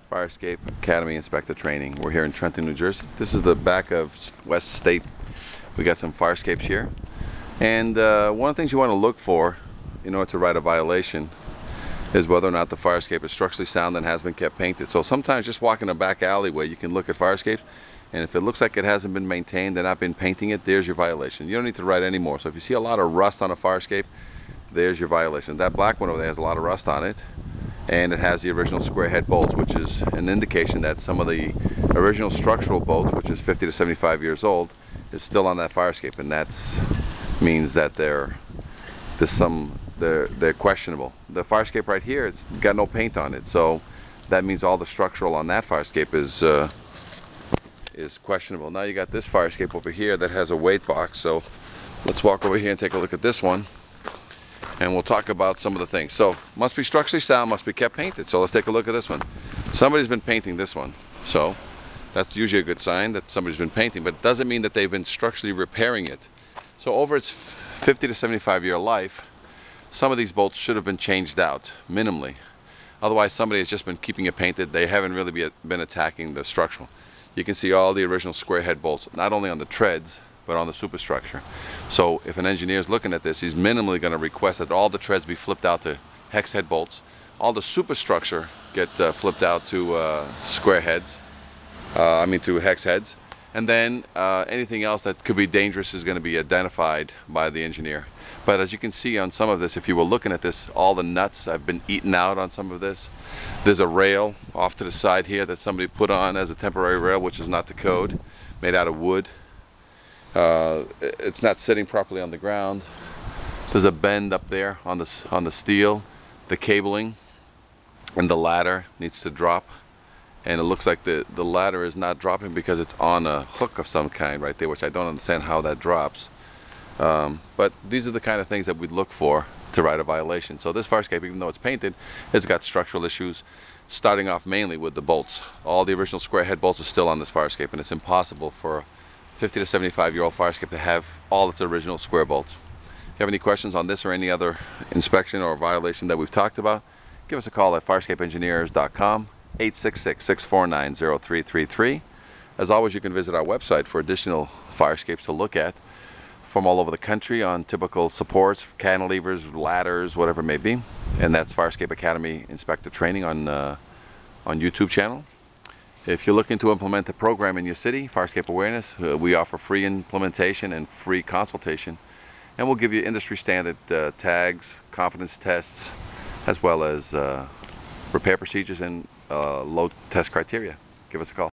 Fire Escape Academy Inspector Training. We're here in Trenton, New Jersey. This is the back of West State. We got some fire escapes here. And one of the things you want to look for in order to write a violation is whether or not the fire escape is structurally sound and has been kept painted. So sometimes just walking a back alleyway, you can look at fire escapes, and if it looks like it hasn't been maintained, they're not been painting it, there's your violation. You don't need to write anymore. So if you see a lot of rust on a fire escape, there's your violation. That black one over there has a lot of rust on it, and it has the original square head bolts, which is an indication that some of the original structural bolts, which is 50 to 75 years old, is still on that fire escape, and that means that they're questionable. The fire escape right here, it's got no paint on it, so that means all the structural on that fire escape is questionable. Now you got this fire escape over here that has a weight box, so let's walk over here and take a look at this one, and we'll talk about some of the things. So must be structurally sound, must be kept painted. So let's take a look at this one. Somebody's been painting this one, so that's usually a good sign that somebody's been painting, but it doesn't mean that they've been structurally repairing it. So over its 50 to 75 year life, some of these bolts should have been changed out minimally. Otherwise somebody has just been keeping it painted. They haven't really been attacking the structural. You can see all the original square head bolts, not only on the treads but on the superstructure. So if an engineer is looking at this, he's minimally going to request that all the treads be flipped out to hex head bolts, all the superstructure get flipped out to square heads, to hex heads, and then anything else that could be dangerous is going to be identified by the engineer. But as you can see on some of this, if you were looking at this, all the nuts have been eaten out on some of this. There's a rail off to the side here that somebody put on as a temporary rail, which is not the code, made out of wood. It's not sitting properly on the ground. There's a bend up there on the steel. The cabling and the ladder needs to drop, and it looks like the ladder is not dropping because it's on a hook of some kind right there, which I don't understand how that drops. But these are the kind of things that we'd look for to write a violation. So this fire escape, even though it's painted, it's got structural issues, starting off mainly with the bolts. All the original square head bolts are still on this fire escape, and it's impossible for a 50 to 75 year old fire escape to have all its original square bolts. If you have any questions on this or any other inspection or violation that we've talked about, give us a call at firescapeengineers.com, 866-649-0333. As always, you can visit our website for additional fire escapes to look at from all over the country on typical supports, cantilevers, ladders, whatever it may be. And that's Fire Escape Academy Inspector Training on YouTube channel. If you're looking to implement a program in your city, Fire Escape Awareness, we offer free implementation and free consultation. And we'll give you industry standard tags, confidence tests, as well as repair procedures and load test criteria. Give us a call.